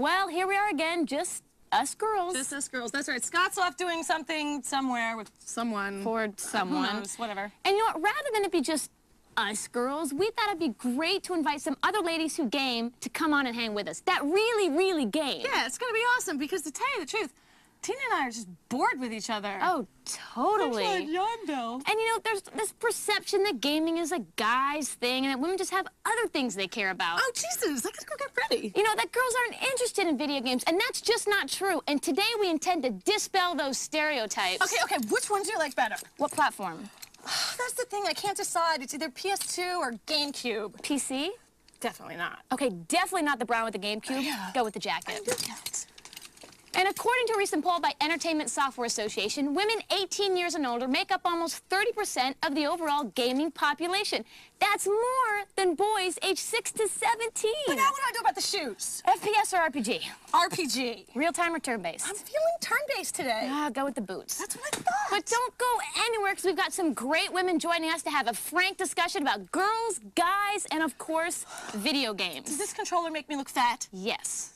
Well, here we are again, just us girls. Just us girls. That's right. Scott's off doing something somewhere with someone. For someone. Who knows? Whatever. And you know what? Rather than it be just us girls, we thought it'd be great to invite some other ladies who game to come on and hang with us. That really game. Yeah, it's gonna be awesome because to tell you the truth, Tina and I are just bored with each other. Oh, totally. I'm yawn, Bill. And you know, there's this perception that gaming is a guy's thing and that women just have other things they care about. Oh, Jesus, I gotta go get ready. You know, that girls aren't interested in video games, and that's just not true. And today we intend to dispel those stereotypes. Okay, which one do you like better? What platform? That's the thing, I can't decide. It's either PS2 or GameCube. PC? Definitely not. Okay, definitely not the brown with the GameCube. Yeah. Go with the jacket. Yes. And according to a recent poll by Entertainment Software Association, women 18 years and older make up almost 30% of the overall gaming population. That's more than boys aged 6 to 17. But now what do I do about the shoes? FPS or RPG? RPG. Real-time or turn-based? I'm feeling turn-based today. Go with the boots. That's what I thought. But don't go anywhere, because we've got some great women joining us to have a frank discussion about girls, guys, and of course, video games. Does this controller make me look fat? Yes.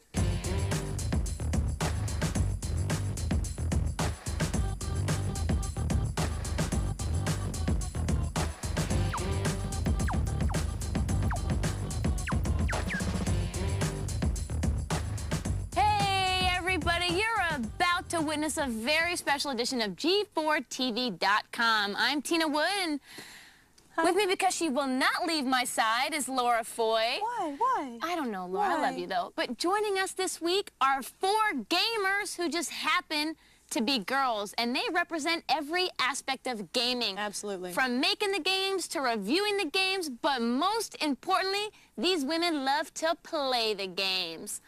To witness a very special edition of G4TV.com. I'm Tina Wood, and with me, because she will not leave my side, is Laura Foy. Why? I don't know, Laura. I love you, though. But joining us this week are 4 gamers who just happen to be girls, and they represent every aspect of gaming. Absolutely. From making the games to reviewing the games, but most importantly, these women love to play the games.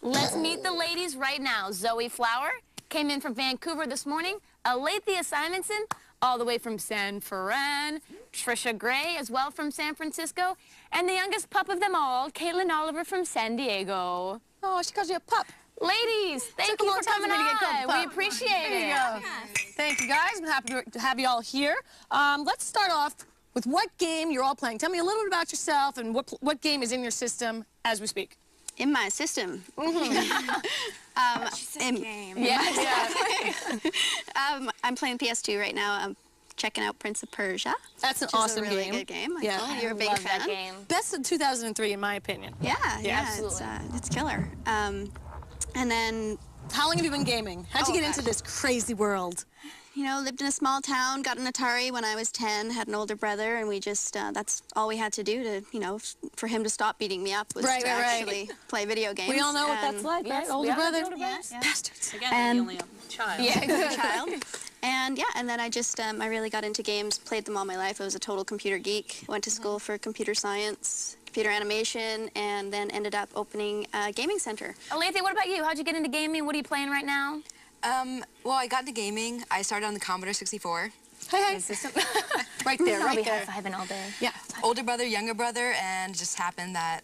Let's meet the ladies right now. Zoe Flower came in from Vancouver this morning. Alethea Simonson, all the way from San Fran. Trisha Gray, as well from San Francisco. And the youngest pup of them all, Caitlin Oliver from San Diego. Oh, she calls you a pup. Ladies, thank you for coming on. We appreciate it. There you go. Thank you, guys. I'm happy to have you all here. Let's start off with what game you're all playing. Tell me a little bit about yourself and what game is in your system as we speak. In my system. Game. Yeah. I'm playing PS2 right now. I'm checking out Prince of Persia. That's an Which awesome is a really game. good game. Yeah. I know you're a big Love fan. that game. Best of 2003, in my opinion. Yeah, absolutely. it's killer. And then, How long have you been gaming? How'd you get into this crazy world? you know, lived in a small town, got an Atari when I was 10, had an older brother, and we just, that's all we had to do to, you know, for him to stop beating me up was Right, to right, right. actually play video games. We all know what that's like, Yes, right? Older yeah. brother. Older brother. Yes. Bastards. Again, And- the only child. Yeah, As a child. And yeah, and then I just, I really got into games, played them all my life. I was a total computer geek. Went to school for computer science, computer animation, and then ended up opening a gaming center. Alethea, what about you? How'd you get into gaming? What are you playing right now? Well, I got into gaming. I started on the Commodore 64. Hey. Right there, I'll right be there. high-fiving all day. Yeah. Older brother, younger brother, and it just happened that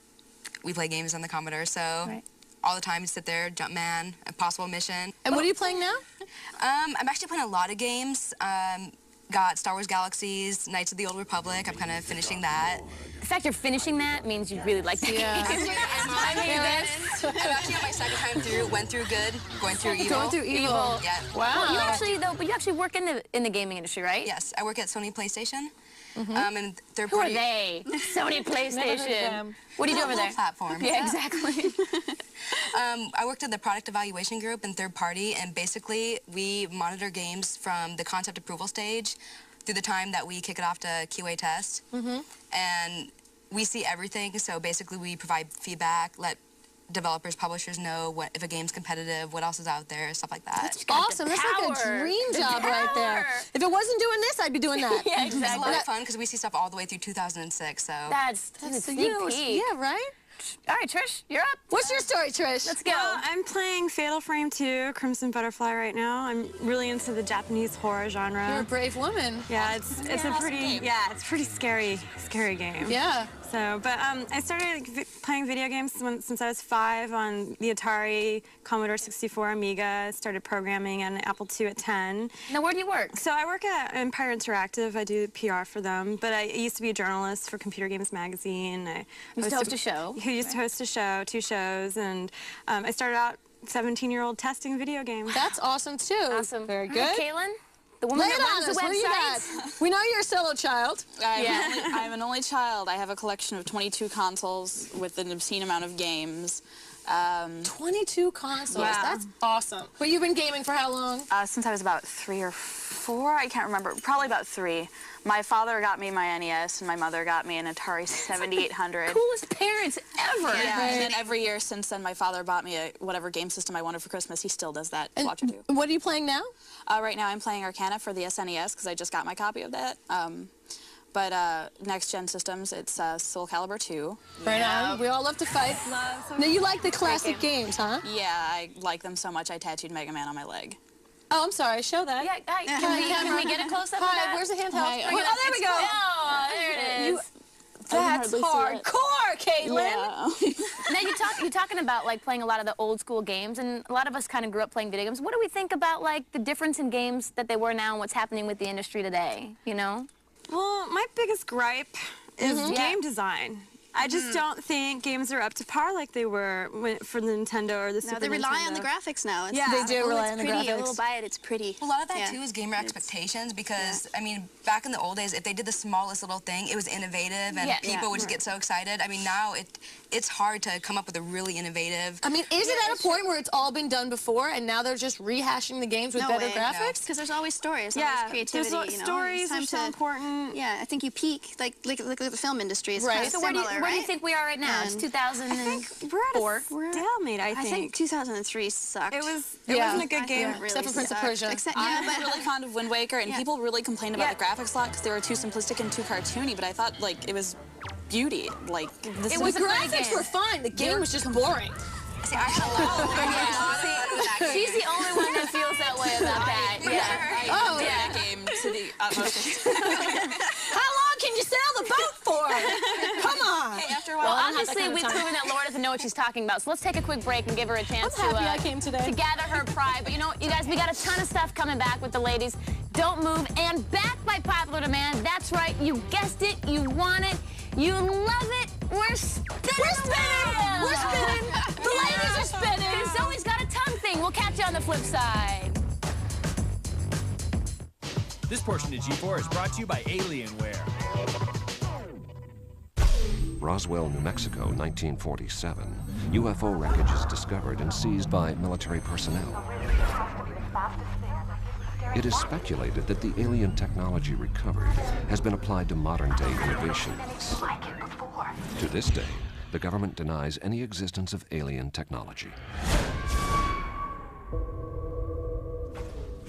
we play games on the Commodore, so all the time you sit there, Jumpman, Impossible Mission. And what are you playing now? I'm actually playing a lot of games. Got Star Wars Galaxies, Knights of the Old Republic. I'm kind of finishing that. The fact you're finishing that means you really like the game. I'm actually on my second time through. Went through good, going through evil. Going through evil. Yeah. Wow. You actually, though, but you actually work in the gaming industry, right? Yes, I work at Sony PlayStation. And third Who are party. they? Sony PlayStation. What do you do over there? Platform. Yeah, exactly. I worked at the product evaluation group and third party, and basically we monitor games from the concept approval stage through the time that we kick it off to QA test. And we see everything, so basically we provide feedback, let developers, publishers know if a game's competitive, what else is out there, stuff like that. That's awesome. That's like a dream job right there. If it wasn't doing this, I'd be doing that. Yeah, It's a exactly. lot of fun because we see stuff all the way through 2006, so. That's a sneak peek. Yeah, right? All right, Trish, you're up. What's your story, Trish? Let's go. Well, I'm playing Fatal Frame 2, Crimson Butterfly right now. I'm really into the Japanese horror genre. You're a brave woman. Yeah, it's a pretty scary game. Yeah. So So, but I started playing video games since I was 5 on the Atari, Commodore 64, Amiga. Started programming on Apple II at 10. Now, where do you work? So I work at Empire Interactive. I do PR for them. But I used to be a journalist for Computer Games Magazine. I used to host a show. Who used to host a show, 2 shows, and I started out 17-year-old testing video games. That's awesome too. Awesome. Very good. Caitlin, the woman Lay it that on runs us. the What do you website. got? We know you're a solo child. I'm an only child. I have a collection of 22 consoles with an obscene amount of games. 22 consoles. Yeah. That's awesome. But you've been gaming for how long? Since I was about 3 or 4, I can't remember. Probably about 3. My father got me my NES, and my mother got me an Atari 7800. Coolest parents ever. Yeah, and then every year since then, my father bought me whatever game system I wanted for Christmas. He still does that. And Watch it too. what are you playing now? Right now, I'm playing Arcana for the SNES because I just got my copy of that. But next-gen systems, it's Soul Calibur 2. Right on. We all love to fight. Now, you like the classic games, huh? Yeah, I like them so much, I tattooed Mega Man on my leg. Oh, I'm sorry. Show that. Yeah, can we get a close-up of Hi, that? where's the handheld? Hi. Oh, there we go. Oh, there it is. That's hardcore, Caitlin. Yeah. Now, you're talking about, like, playing a lot of the old-school games, and a lot of us kind of grew up playing video games. What do we think about, like, the difference in games that they were now and what's happening with the industry today, you know? Well, my biggest gripe is game design. I just don't think games are up to par like they were for the Nintendo or the Super Nintendo. No, they rely on the graphics now. Yeah, they do rely on the graphics. graphics. We'll buy it, it's pretty. A lot of that, too, is gamer expectations because, I mean, back in the old days, if they did the smallest little thing, it was innovative and people would just get so excited. I mean, now it's hard to come up with a really innovative... I mean, is it at a point where it's all been done before and now they're just rehashing the games with better graphics? Because there's always stories, Yeah, always creativity, there's you know. stories are so important. Yeah, I think you peak, like, look at the film industry. It's kind of So where do similar, you think we are right now? It's 2004. We're at a stalemate, I think. I think 2003 sucked. It wasn't a good game. Really Except for Prince of Persia. I'm really fond of Wind Waker, and people really complained about the graphics a lot because they were too simplistic and too cartoony, but I thought, like, it was beauty. Like, The graphics were fine. The game was just boring. See, I She's the only one that feels that way about that. I enjoyed that game to the utmost. How long can you sail the boat for? Come on. Hey, after a while, Well, obviously, we've proven that Laura doesn't know what she's talking about, so let's take a quick break and give her a chance I'm happy I came today. to gather her pride. But you know what, you guys, we got a ton of stuff coming back with the ladies. Don't move, and back by popular demand. That's right, you guessed it, you want it, you love it. We're spinning! We're spinning! The ladies are spinning! And Zoe's got a tongue thing. We'll catch you on the flip side. This portion of G4 is brought to you by Alienware. Roswell, New Mexico, 1947. UFO wreckage is discovered and seized by military personnel. It is speculated that the alien technology recovered has been applied to modern-day innovations. To this day, the government denies any existence of alien technology.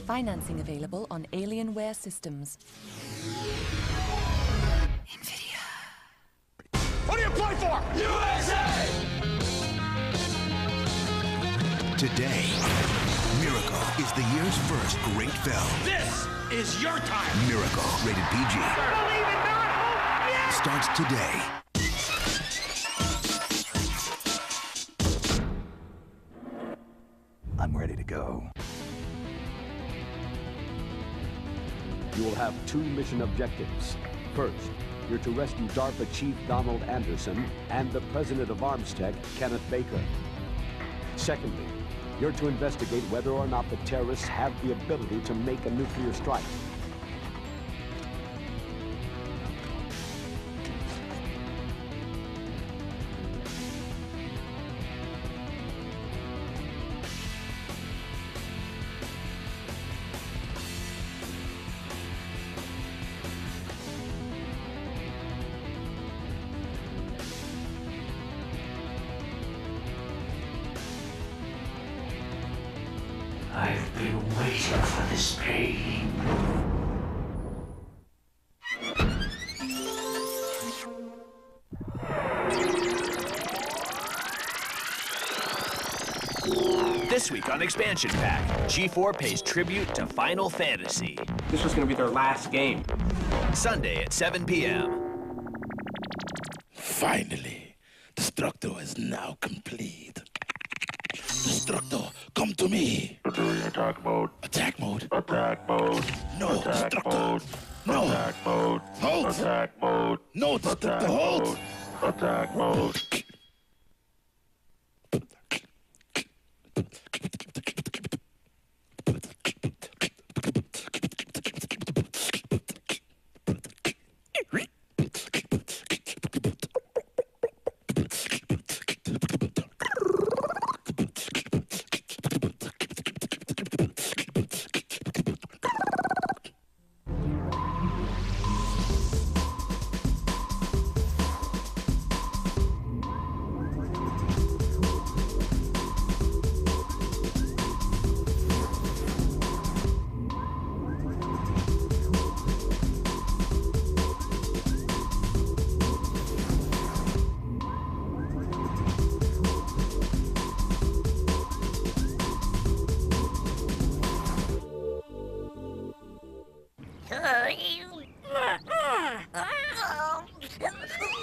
Financing available on Alienware systems. What do you play for? USA! Today, Miracle is the year's first great film. This is your time. Miracle, rated PG. Believe in miracle? Yeah! Starts today. I'm ready to go. You will have 2 mission objectives. First, you're to rescue DARPA Chief Donald Anderson and the President of ArmsTech, Kenneth Baker. Secondly, you're to investigate whether or not the terrorists have the ability to make a nuclear strike. I've been waiting for this pain. This week on Expansion Pack, G4 pays tribute to Final Fantasy. This was going to be their last game. Sunday at 7 p.m. Finally, Destructo is now complete. Destructo, come to me. Entering attack mode. Attack mode? Attack mode. No, Attack Destructo. mode. No. Attack mode. Halt. Attack mode. No, Destructo, halt. Attack mode.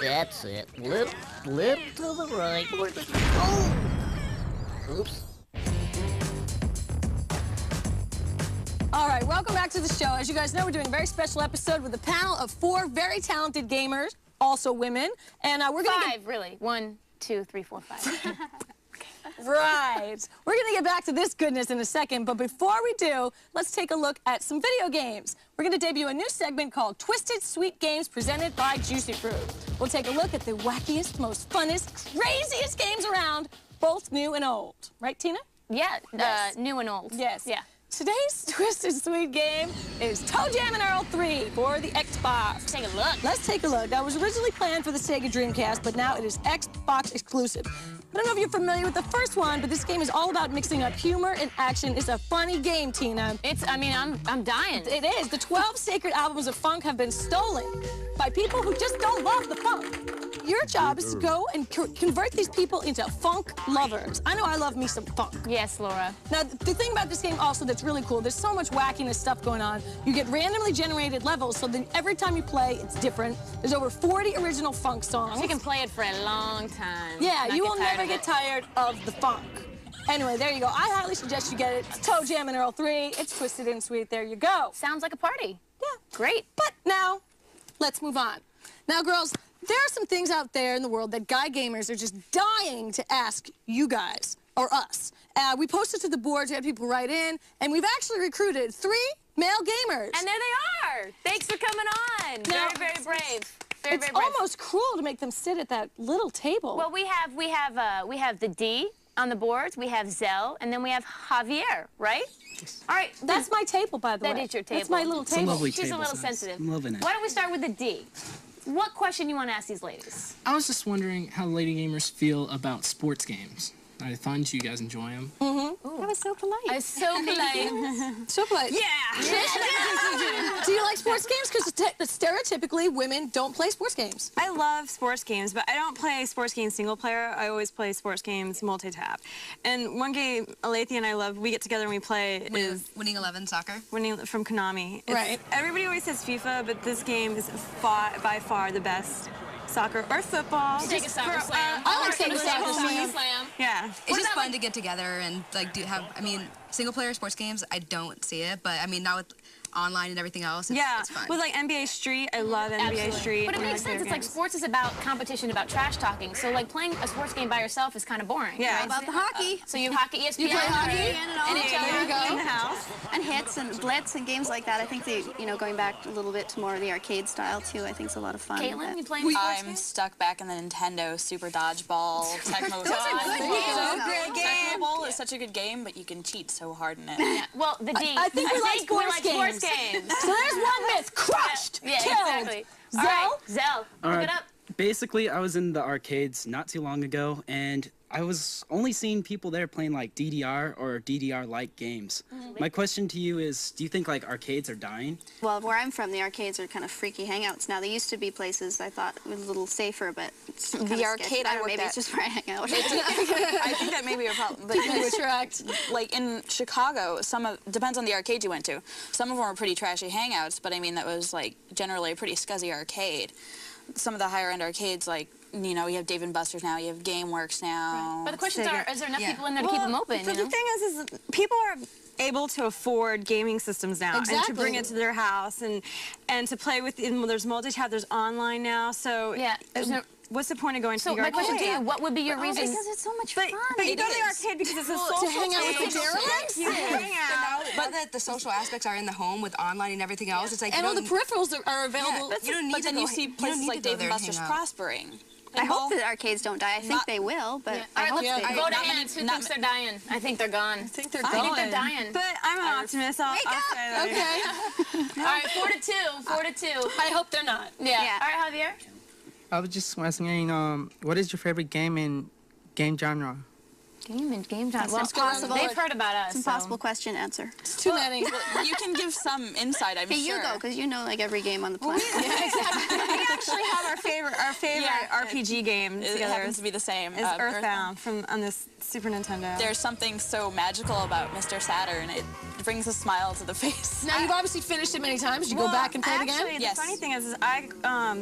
That's it. Little to the right. Oh! Oops. All right, welcome back to the show. As you guys know, we're doing a very special episode with a panel of 4 very talented gamers, also women, and we're going to 5, really. 1, 2, 3, 4, 5. Right. We're going to get back to this goodness in a second, but before we do, let's take a look at some video games. We're going to debut a new segment called Twisted Sweet Games presented by Juicy Fruit. We'll take a look at the wackiest, most funnest, craziest games around, both new and old. Right, Tina? Yeah, Yes. new and old. Yes. Yeah. Today's Twisted Sweet game is Toe Jam and Earl 3 for the Xbox. Let's take a look. Let's take a look. That was originally planned for the Sega Dreamcast, but now it is Xbox exclusive. I don't know if you're familiar with the first one, but this game is all about mixing up humor and action. It's a funny game, Tina. I'm dying. It is. The 12 sacred albums of funk have been stolen by people who just don't love the funk. Your job is to go and convert these people into funk lovers. I know I love me some funk. Yes, Laura. Now, the thing about this game also that's really cool, there's so much wackiness stuff going on. You get randomly generated levels, so then every time you play, it's different. There's over 40 original funk songs. So you can play it for a long time. Yeah, you will never get tired of the funk. Anyway, there you go. I highly suggest you get it. It's Toe Jam and Earl 3. It's Twisted and Sweet. There you go. Sounds like a party. Yeah. Great. But now, let's move on. Now, girls, there are some things out there in the world that guy gamers are just dying to ask you guys, or us. We posted to the boards, we had people write in, and we've actually recruited 3 male gamers. And there they are. Thanks for coming on. Now, very brave. It's almost cruel to make them sit at that little table. Well, we have the D on the boards, we have Zell, and then we have Javier, right? All right. That's my table, by the way. That is your table. That's my little table. It's a lovely She's table a little size. sensitive. I'm loving it. Why don't we start with the D? What question you want to ask these ladies? I was just wondering how lady gamers feel about sports games. I find you guys enjoy them. Mm-hmm. That was so polite. I was so polite. So polite. Yeah. Do you like sports games? Because stereotypically, women don't play sports games. I love sports games, but I don't play sports games single player. I always play sports games multi-tap. And one game Alethea and I love, we get together and we play is Winning 11 soccer. Winning from Konami. Right. Everybody always says FIFA, but this game is by far the best soccer or football. Sega Soccer For, Slam. I like Sega Soccer Slam. Slam. Yeah. It's just fun to get together and like single player sports games, I don't see it, but I mean now with online and everything else, it's fun. With like NBA Street, I love NBA Street. But it makes sense. It's like sports is about competition, about trash talking. So like playing a sports game by yourself is kind of boring. Yeah. Right? About the hockey. So you hockey, ESPN. You play hockey? NHL. There you in go. the house. And hits and blitz and games like that. I think they, going back a little bit to more of the arcade style too, I think it's a lot of fun. Caitlin, you playing sports I'm games? stuck back in the Nintendo Super Dodgeball, Tecmo Bowl is such a good game, but you can cheat so hard in it. Yeah. Well, the D. I think we like sports sports games. So there's one myth crushed. Yeah, killed. exactly. Zell? All right, Zell, look it up. Basically, I was in the arcades not too long ago, and I was only seeing people there playing like DDR or DDR-like games. My question to you is, do you think like arcades are dying? Well, where I'm from, the arcades are kind of freaky hangouts now. They used to be places I thought were a little safer, but it's kind of arcade sketchy. I worked maybe at- it's just where I hang out. I think that may be a problem. Attract. Like in Chicago, depends on the arcade you went to. Some of them were pretty trashy hangouts, but I mean that was like generally a pretty scuzzy arcade. Some of the higher end arcades, like you know, you have Dave & Buster's now, you have GameWorks now. But the questions are, is there enough people in there to keep them open? But the thing is people are able to afford gaming systems now and to bring it to their house and to play with. There's multi-tab, there's online now, so yeah. What's the point of going to the arcade? So my question to you, what would be your reason? Because it's so much fun. But you go to the arcade because it's a social to hang out with the derelicts? You hang out. But now that the social aspects are in the home with online and everything else, it's like and all the peripherals are available. Yeah, you don't need to you see places like Dave & Buster's prospering. I hope that arcades don't die. I think they will, but I hope they do. Vote hands. Who thinks they're dying? I think they're gone. I think they're gone. I think they're dying. But I'm an optimist. I'll say that. Okay. All right, 4-2. 4-2. I hope they're not. Yeah. All right, Javier. I was just wondering, what is your favorite game and game genre? Game genre. Well, it's possible. They've heard about us. It's an impossible question answer. It's too many. Well, you can give some insight, I'm sure. Hey, you go, because you know like every game on the planet. Yeah, exactly. We actually have our favorite RPG game It together. happens to be the same. Is Earthbound on this Super Nintendo. There's something so magical about Mr. Saturn. It brings a smile to the face. Now, you've obviously finished it many times. Did you go back and play it again? Actually, the funny thing is I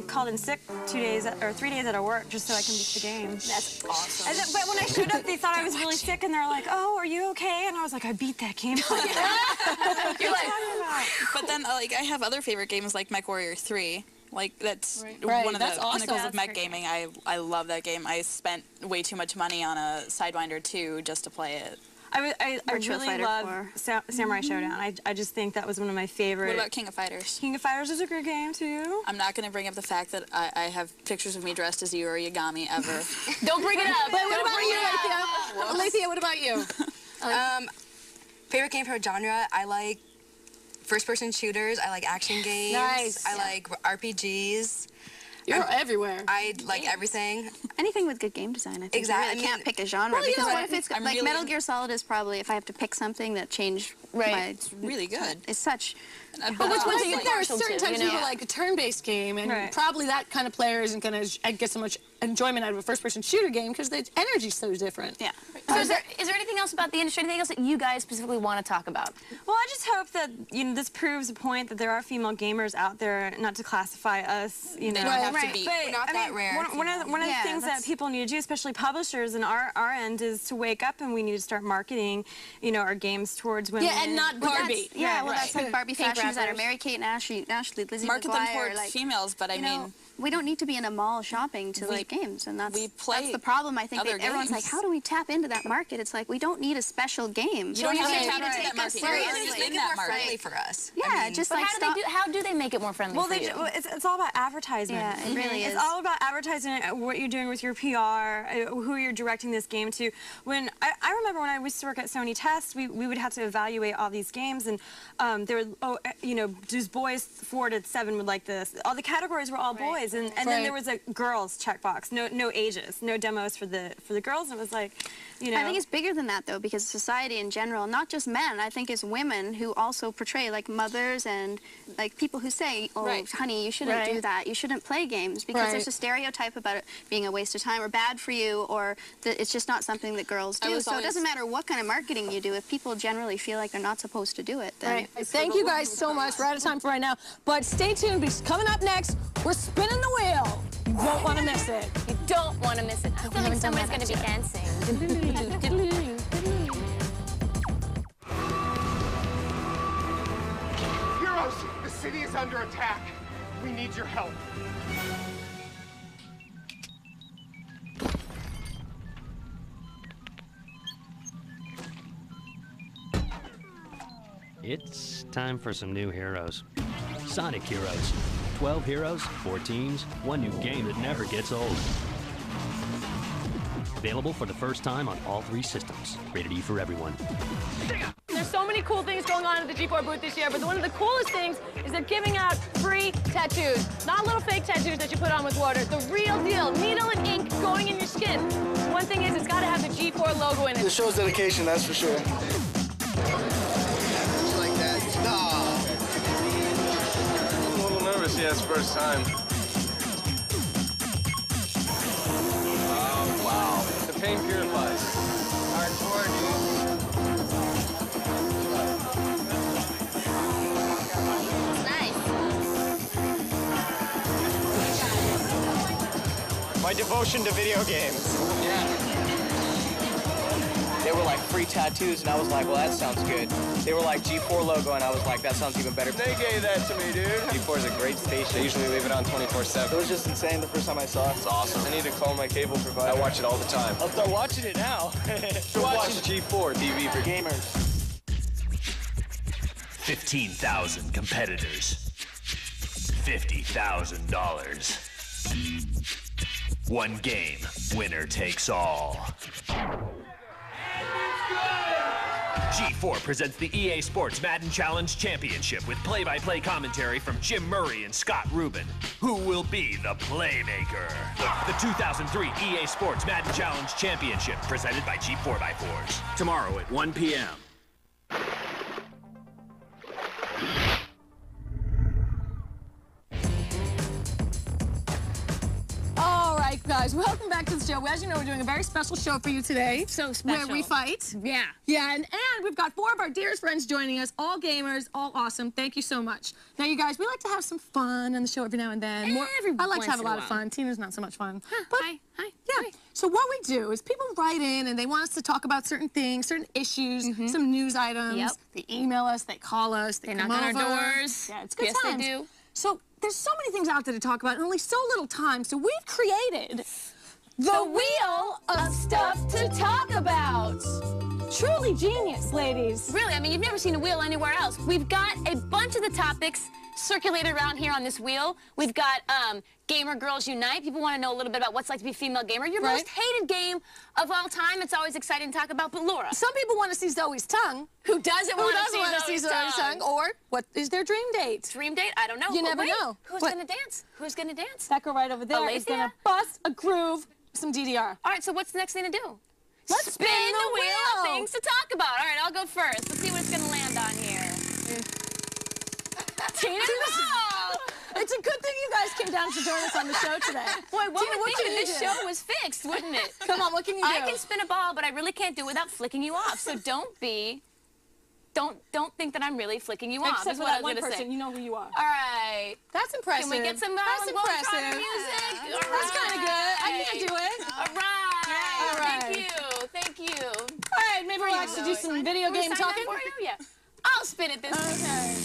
called in sick 3 days out of work just so I can beat the game. That's awesome. But when I showed up, they thought I was really sick, and they're like, "Oh, are you okay?" And I was like, "I beat that game." You're like, but then like I have other favorite games like MechWarrior 3. Like that's one of the pinnacles of mech gaming. I love that game. I spent way too much money on a Sidewinder 2 just to play it. I really love Samurai Showdown. I just think that was one of my favorite. What about King of Fighters? King of Fighters is a great game too. I'm not going to bring up the fact that I have pictures of me dressed as Yuri Yagami ever. Don't bring it up. But what about you, Alethea? Alethea, what about you? Favorite game for genre? I like first-person shooters. I like action games. Nice. I like RPGs. You're everywhere. I like everything. Anything with good game design, I think. Exactly. You really can't pick a genre because what if it's like Metal Gear Solid is probably if I have to pick something that changed my. It's really good. It's such. But which ones there are certain types of people like a turn-based game, and probably that kind of player isn't going to get so much enjoyment out of a first-person shooter game because the energy's so different. Yeah. So is there anything else about the industry, anything else that you guys specifically want to talk about? Well, I just hope that this proves a point that there are female gamers out there, not to classify us, They don't have to be. But, We're not that rare. One of the things that people need to do, especially publishers and our end, is to wake up and we need to start marketing, our games towards women. Yeah, and not Barbie. That's like Barbie fashion designer, Mary Kate and Ashley, Lizzie Market them McGuire, towards females, but I mean. We don't need to be in a mall shopping to like games, and that's the problem. I think other everyone's like, how do we tap into that market? It's like we don't need a special game. You don't have to tap into that us market. You're seriously. already in that market for us. Yeah, just like how do they make it more friendly for you? It's all about advertisement. Yeah, it really is. It's all about advertising, what you're doing with your PR, who you're directing this game to. When I remember when I used to work at Sony Test, we would have to evaluate all these games, and there were does boys 4 to 7 would like this? All the categories were all boys, and then there was a girls checkbox, no ages, no demos for the girls, and it was like, I think it's bigger than that though, because society in general, not just men, I think it's women who also portray like mothers and like people who say, oh, honey, you shouldn't do that, you shouldn't play games, because there's a stereotype about it being a waste of time or bad for you, or that it's just not something that girls do. So it doesn't matter what kind of marketing you do, if people generally feel like they're not supposed to do it, then... Thank you guys so much. We're out of time for right now, but stay tuned because coming up next, we're spinning the wheel. You won't want to miss it. You don't want to miss it. I feel like somebody's going to be dancing. Heroes, the city is under attack. We need your help. It's time for some new heroes. Sonic Heroes. 12 heroes, 4 teams, one new game that never gets old. Available for the first time on all 3 systems. Rated E for everyone. There's so many cool things going on at the G4 booth this year, but one of the coolest things is they're giving out free tattoos. Not little fake tattoos that you put on with water. The real deal. Needle and ink going in your skin. One thing is, it's got to have the G4 logo in it. It shows dedication, that's for sure. Just like that. I'm a little nervous, yeah, it's first time. Oh, wow. The pain purifies. Hardcore, dude. My devotion to video games. Yeah. They were like free tattoos, and I was like, well, that sounds good. They were like G4 logo, and I was like, that sounds even better. They gave that to me, dude. G4 is a great station. They usually leave it on 24/7. It was just insane the first time I saw it. It's awesome. I need to call my cable provider. I watch it all the time. I'll start watching it now. Watch G4 TV for gamers. 15,000 competitors. $50,000. One game, winner takes all. G4 presents the EA Sports Madden Challenge Championship with play-by-play commentary from Jim Murray and Scott Rubin. Who will be the playmaker? The 2003 EA Sports Madden Challenge Championship presented by G4x4s. Tomorrow at 1 p.m. All right, guys, welcome back to the show. As you know, we're doing a very special show for you today. So special. Where we fight. Yeah. Yeah, and we've got 4 of our dearest friends joining us, all gamers, all awesome. Thank you so much. Now, you guys, we like to have some fun on the show every now and then. I like to have a lot of fun. Tina's not so much fun. But, Hi. yeah. So what we do is people write in and they want us to talk about certain things, certain issues, some news items. Yep. They email us, they call us, they knock come on our over. doors. Yeah, it's good Yes, times. they do. So there's so many things out there to talk about and only so little time. So we've created the Wheel of Stuff to Talk About. Truly genius, ladies. Really, I mean, you've never seen a wheel anywhere else. We've got a bunch of the topics circulated around here on this wheel. We've got Gamer Girls Unite. People want to know a little bit about what's like to be a female gamer. Your most hated game of all time. It's always exciting to talk about, but Laura. Some people want to see Zoe's tongue. Who doesn't want to see Zoe's tongue? Or what is their dream date? Dream date? I don't know. You never know. Who's going to dance? Who's going to dance? That girl right over there is going to bust a groove, some DDR. All right, so what's the next thing to do? Let's spin the wheel of things to talk about. All right, I'll go first. Let's see what it's going to land on here. Tina, it's a good thing you guys came down to join us on the show today. Boy, one Tina, would think this show was fixed, wouldn't it? Come on, what can you do? I can spin a ball, but I really can't do it without flicking you off. So don't think that I'm really flicking you off. Except for that one person, you know who you are. All right. That's impressive. Can we get some That's impressive. music? That's kind of good. I can't do it. All right. All right. Thank you. All right, maybe we'll actually do some video game talking. For you? Yeah. I'll spin it this time. Okay.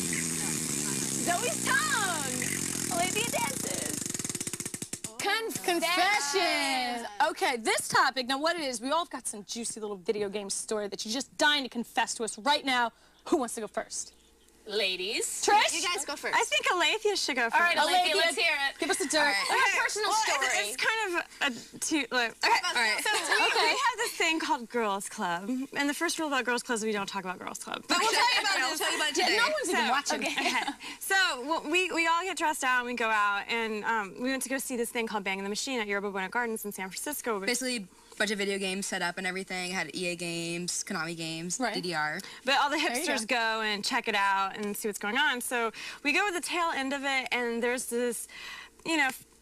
Zoe's tongue. Olivia dances. Confessions. Okay, this topic, now what it is, we all got some juicy little video game story that you're just dying to confess to us right now. Who wants to go first? Ladies. Trish? You guys go first. I think Alethea should go first. All right, Alethea, let's hear it. Give us the dirt. Right. A personal story. It's kind of all right. So we have this thing called Girls Club, and the first rule about Girls Club is we don't talk about Girls Club. But we'll tell you about it today. No one's even watching. Okay. So we all get dressed out and we go out, and we went to go see this thing called Bang the Machine at Yerba Buena Gardens in San Francisco. Basically, a bunch of video games set up and everything. Had EA games, Konami games, DDR. But all the hipsters go and check it out and see what's going on. So we go to the tail end of it, and there's this,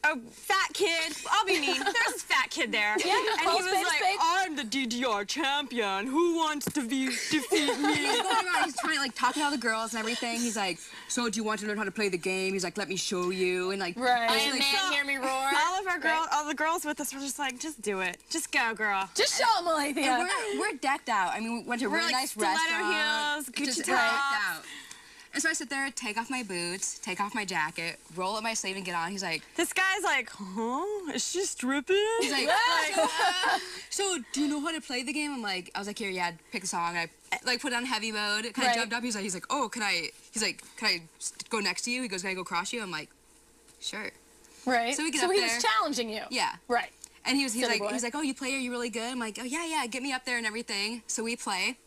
a fat kid. I'll be mean. There's this fat kid there. Yeah, and he was like, I'm the DDR champion. Who wants to defeat me? He's going around, he's trying to talk to all the girls and everything. He's like, so do you want to learn how to play the game? He's like, let me show you. And like, Iron Man, hear me roar. All of our girls, all the girls with us were just like, just do it. Just go, girl. Just show them, Alethea. We're decked out. I mean, we went to a really nice restaurant. Heels, Gucci just tops. And so I sit there, take off my boots, take off my jacket, roll up my sleeve and get on. He's like... This guy's like, huh? Is she stripping? He's like, so do you know how to play the game? I was like, here, yeah, pick a song. I put it on heavy mode, kind of jumped up. He's like, oh, can I go next to you? He goes, can I go cross you? I'm like, sure. Right. So we get so up he there. was challenging you. Yeah. Right. And he's like, oh, you play? Are you really good? I'm like, oh, yeah, get me up there and everything. So we play,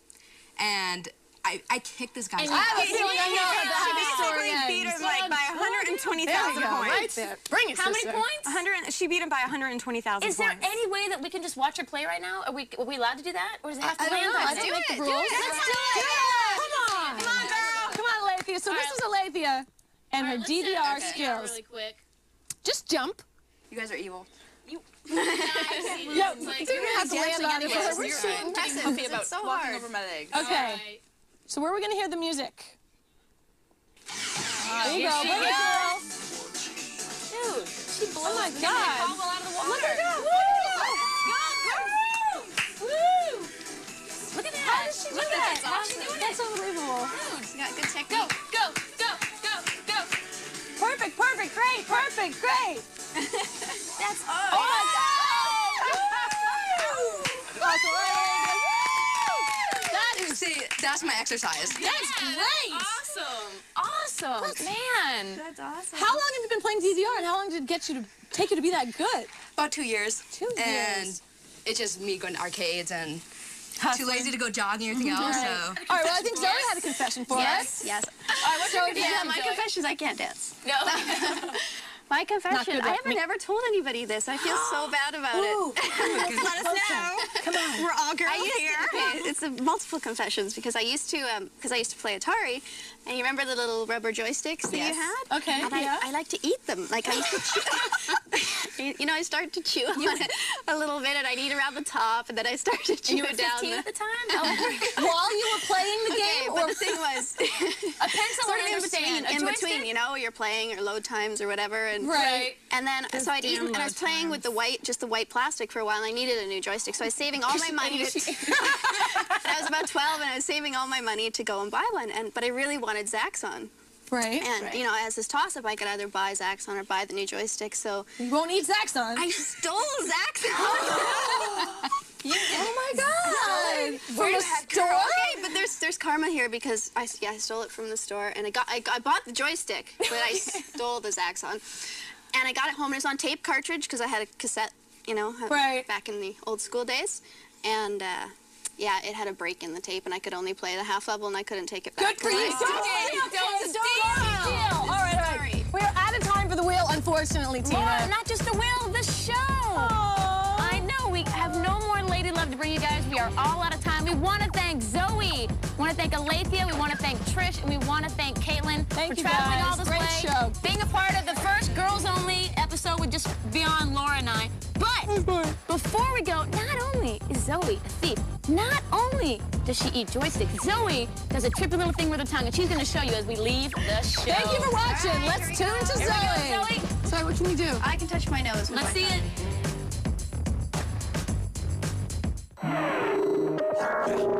and I kicked this guy's ass. I She basically beat him by 120,000 points. Right there. Bring it, How many points? She beat him by 120,000 points. Is there any way that we can just watch her play right now? Are we allowed to do that? Or does it have to land on Let's do it. Let's do it. Come on. Come on, girl. Come on, Alethea. So this is Alethea and her DDR skills. Really quick. Just jump. You guys are evil. You have to land on it. We're shooting. It's so walking over my legs. Okay. So where are we going to hear the music? There you go. Dude, she Oh my God. Caldwell out of the water. Look at that. Look at that. How did she do that? How is she doing That's unbelievable. She got good technique. Go, go, go, go, go. Perfect, perfect, great, perfect, great. That's Oh my God. See, that's my exercise. That's great. Awesome. Man. That's awesome. How long have you been playing DDR, and how long did it take you to be that good? About 2 years. 2 years. And it's just me going to arcades and too lazy to go jogging or anything else. So. All right, well, I think Zoe had a confession for us. Yes. All right, what's your confession, Yeah, my Zoe? confession is I can't dance. No. My confession, good I luck. haven't ever told anybody this. I feel so bad about it. Let us know. Come on. We're all girls here. It's multiple confessions because I used to play Atari, and you remember the little rubber joysticks that you had? Okay, And yeah. I like to eat them. Like I used to chew. You know, I started to chew on it a little bit, and I'd eat around the top, and then I started to chew And you were down 15 the... at the time? While you were playing the game? But the thing was, A pencil sort and of in between, a joystick? you know, you're playing or load times or whatever, and Right. And then so I'd eat, and I was playing with the white plastic for a while, and I needed a new joystick, so I was saving all my money. And I was about 12, and I was saving all my money to go and buy one, but I really wanted Zaxxon. Right. And, you know, as this toss-up, I could either buy Zaxxon or buy the new joystick, so... You won't eat Zaxxon. I stole Zaxxon! Oh my God! From the store? Okay, but there's karma here because I stole it from the store, and I bought the joystick, but I stole the Zaxxon. And I got it home, and it was on tape cartridge because I had a cassette, you know, back in the old school days. And, yeah, it had a break in the tape, and I could only play the half level, and I couldn't take it back. Good for you. Don't steal. All right. We're out of time for the wheel, unfortunately, Tina. More, not just the wheel, the show. I know, we have no more Lady Love to bring you guys. We are all out of time. We want to thank Zoe. We want to thank Alethea. We want to thank Trish, and we want to thank Caitlin for traveling all this way. Great show. Being a part of the first girls-only episode with just beyond Laura and I. But before we go, not only is Zoe a thief, not only does she eat joysticks, Zoe does a trippy little thing with her tongue, and she's going to show you as we leave the show. Thank you for watching. Right, Let's tune to Here we go, Zoe. Zoe. Sorry, what can you do? I can touch my nose with Let's my see tongue. it.